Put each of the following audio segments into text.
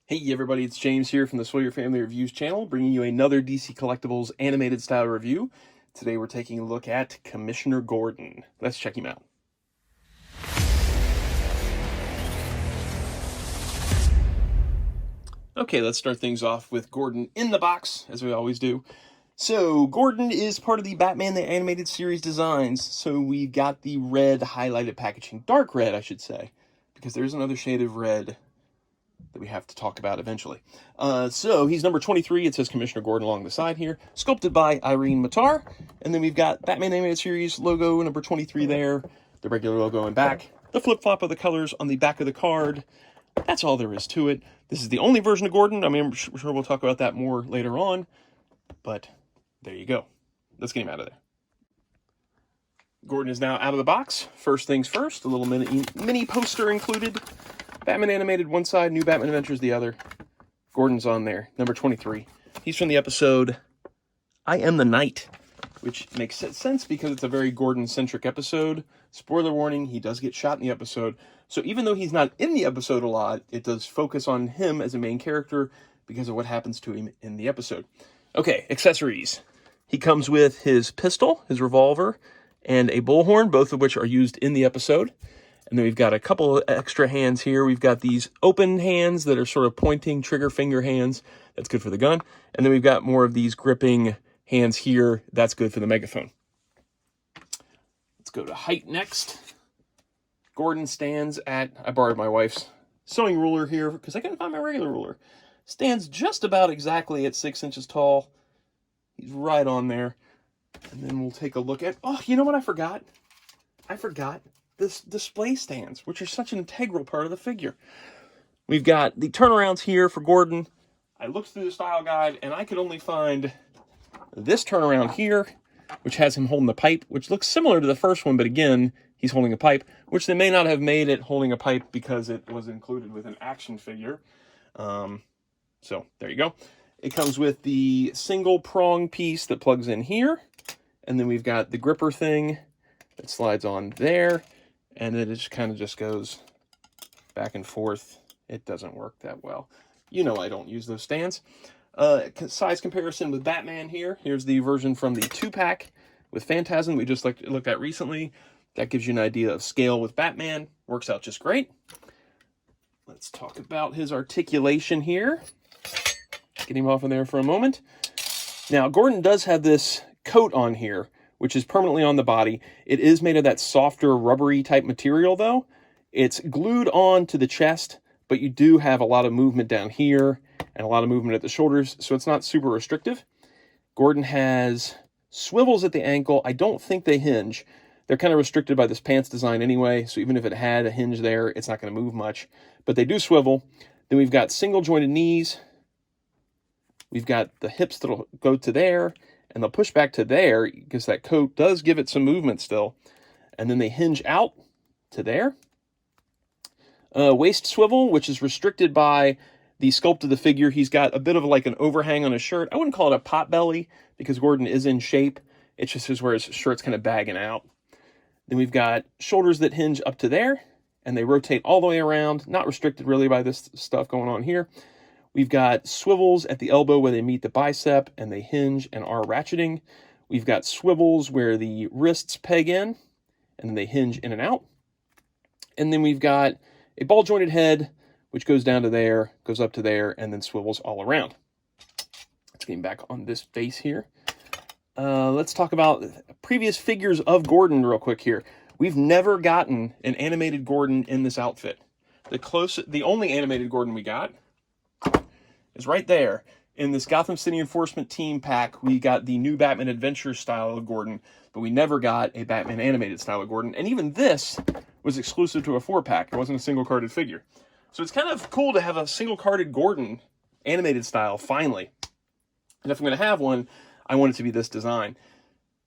Hey everybody, it's James here from the Sawyer Family Reviews channel, bringing you another DC Collectibles animated style review. Today we're taking a look at Commissioner Gordon. Let's check him out. Okay, let's start things off with Gordon in the box, as we always do. So, Gordon is part of the Batman the Animated Series designs, so we've got the red highlighted packaging, dark red I should say, because there's another shade of red that we have to talk about eventually. So he's number 23. It says Commissioner Gordon along the side here. Sculpted by Irene Matar. And then we've got Batman Animated Series logo, number 23 there. The regular logo in back. The flip-flop of the colors on the back of the card. That's all there is to it. This is the only version of Gordon. I mean, I'm sure we'll talk about that more later on. But there you go. Let's get him out of there. Gordon is now out of the box. First things first, a little mini poster included. Batman Animated one side, New Batman Adventures the other. Gordon's on there, number 23. He's from the episode I Am the Knight, which makes sense because it's a very Gordon-centric episode. Spoiler warning, he does get shot in the episode. So even though he's not in the episode a lot, it does focus on him as a main character because of what happens to him in the episode. Okay, accessories. He comes with his pistol, his revolver, and a bullhorn, both of which are used in the episode. And then we've got a couple of extra hands here. We've got these open hands that are sort of pointing trigger finger hands. That's good for the gun. And then we've got more of these gripping hands here. That's good for the megaphone. Let's go to height next. Gordon stands at, I borrowed my wife's sewing ruler here because I couldn't find my regular ruler. Stands just about exactly at 6 inches tall. He's right on there. And then we'll take a look at, oh, you know what I forgot? This display stands, which are such an integral part of the figure. We've got the turnarounds here for Gordon. I looked through the style guide, and I could only find this turnaround here, which has him holding the pipe, which looks similar to the first one, but again, he's holding a pipe, which they may not have made it holding a pipe because it was included with an action figure. So there you go. It comes with the single prong piece that plugs in here, and then we've got the gripper thing that slides on there. And then it just kind of just goes back and forth. It doesn't work that well. You know I don't use those stands. Size comparison with Batman here. Here's the version from the 2-pack with Phantasm we just looked at recently. That gives you an idea of scale with Batman. Works out just great. Let's talk about his articulation here. Get him off of there for a moment. Now, Gordon does have this coat on here, which is permanently on the body. It is made of that softer, rubbery type material, though. It's glued on to the chest, but you do have a lot of movement down here and a lot of movement at the shoulders, so it's not super restrictive. Gordon has swivels at the ankle. I don't think they hinge. They're kind of restricted by this pants design anyway, so even if it had a hinge there, it's not going to move much. But they do swivel. Then we've got single-jointed knees. We've got the hips that'll go to there, and they'll push back to there because that coat does give it some movement still. And then they hinge out to there. Waist swivel, which is restricted by the sculpt of the figure. He's got a bit of like an overhang on his shirt. I wouldn't call it a pot belly because Gordon is in shape. It's just where his shirt's kind of bagging out. Then we've got shoulders that hinge up to there, and they rotate all the way around. Not restricted really by this stuff going on here. We've got swivels at the elbow where they meet the bicep and they hinge and are ratcheting. We've got swivels where the wrists peg in and then they hinge in and out. And then we've got a ball jointed head, which goes down to there, goes up to there, and then swivels all around. Let's get back on this face here. Let's talk about previous figures of Gordon real quick here. We've never gotten an animated Gordon in this outfit. The only animated Gordon we got is right there. In this Gotham City Enforcement Team pack, we got the New Batman Adventures style of Gordon, but we never got a Batman animated style of Gordon. And even this was exclusive to a 4-pack. It wasn't a single-carded figure. So it's kind of cool to have a single-carded Gordon animated style, finally. And if I'm going to have one, I want it to be this design.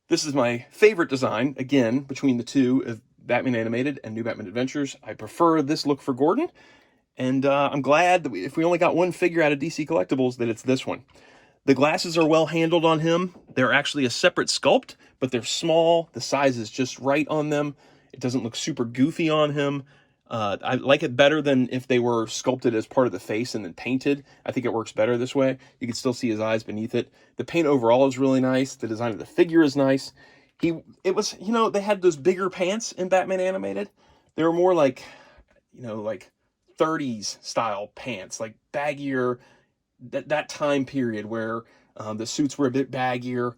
This is my favorite design, again, between the two of Batman Animated and New Batman Adventures. I prefer this look for Gordon. And I'm glad that if we only got one figure out of DC Collectibles, that it's this one. The glasses are well handled on him. They're actually a separate sculpt, but they're small. The size is just right on them. It doesn't look super goofy on him. I like it better than if they were sculpted as part of the face and then painted. I think it works better this way. You can still see his eyes beneath it. The paint overall is really nice. The design of the figure is nice. It was, they had those bigger pants in Batman Animated. They were more like, like 30s style pants, like baggier, that time period where the suits were a bit baggier.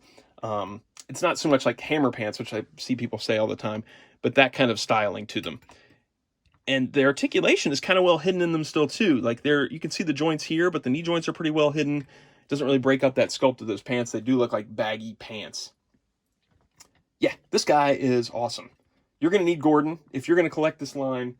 It's not so much like hammer pants, which I see people say all the time, but that kind of styling to them. And the articulation is kind of well hidden in them still too. Like you can see the joints here, but the knee joints are pretty well hidden. It doesn't really break up that sculpt of those pants. They do look like baggy pants. Yeah, this guy is awesome. You're going to need Gordon. If you're going to collect this line,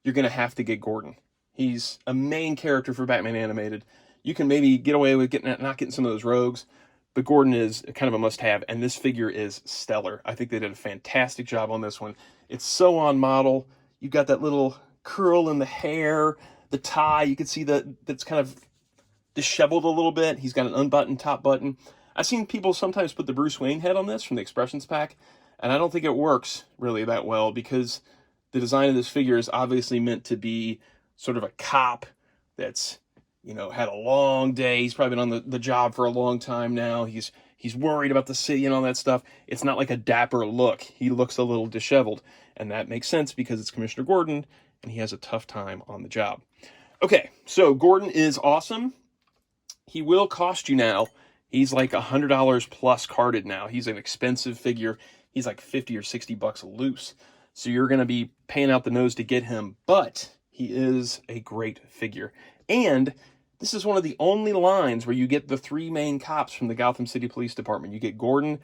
you're going to have to get Gordon. He's a main character for Batman Animated. You can maybe get away with not getting some of those rogues, but Gordon is kind of a must-have, and this figure is stellar. I think they did a fantastic job on this one. It's so on model. You've got that little curl in the hair, the tie. You can see that's kind of disheveled a little bit. He's got an unbuttoned top button. I've seen people sometimes put the Bruce Wayne head on this from the Expressions pack, and I don't think it works really that well because the design of this figure is obviously meant to be sort of a cop that's, had a long day. He's probably been on the job for a long time now. He's worried about the city and all that stuff. It's not like a dapper look. He looks a little disheveled, and that makes sense because it's Commissioner Gordon, and he has a tough time on the job. Okay, so Gordon is awesome. He will cost you now. He's like $100 plus carded now. He's an expensive figure. He's like 50 or 60 bucks loose. So you're going to be paying out the nose to get him, but he is a great figure. And this is one of the only lines where you get the three main cops from the Gotham City Police Department. You get Gordon,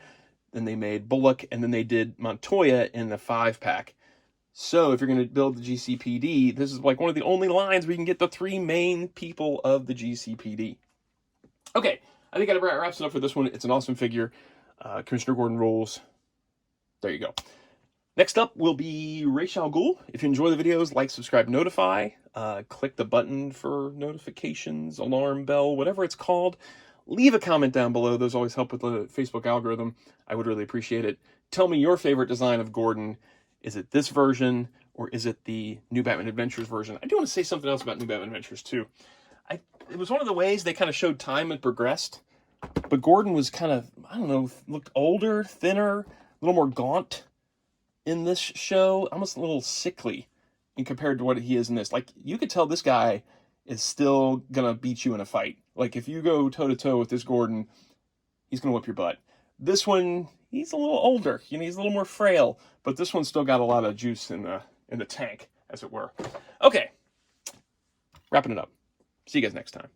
then they made Bullock, and then they did Montoya in the 5-pack. So if you're going to build the GCPD, this is like one of the only lines where you can get the three main people of the GCPD. Okay, I think that wraps it up for this one. It's an awesome figure. Commissioner Gordon rules. There you go. Next up will be Ra's al Ghul. If you enjoy the videos, like, subscribe, notify. Click the button for notifications, alarm bell, whatever it's called. Leave a comment down below. Those always help with the Facebook algorithm. I would really appreciate it. Tell me your favorite design of Gordon. Is it this version, or is it the New Batman Adventures version? I do want to say something else about New Batman Adventures, too. It was one of the ways they kind of showed time had progressed. But Gordon was kind of, I don't know, looked older, thinner, a little more gaunt in this show. Almost a little sickly in compared to what he is in this. Like, you could tell this guy is still going to beat you in a fight. Like, if you go toe-to-toe with this Gordon, he's going to whip your butt. This one, he's a little older. He's a little more frail. But this one's still got a lot of juice in the tank, as it were. Okay. Wrapping it up. See you guys next time.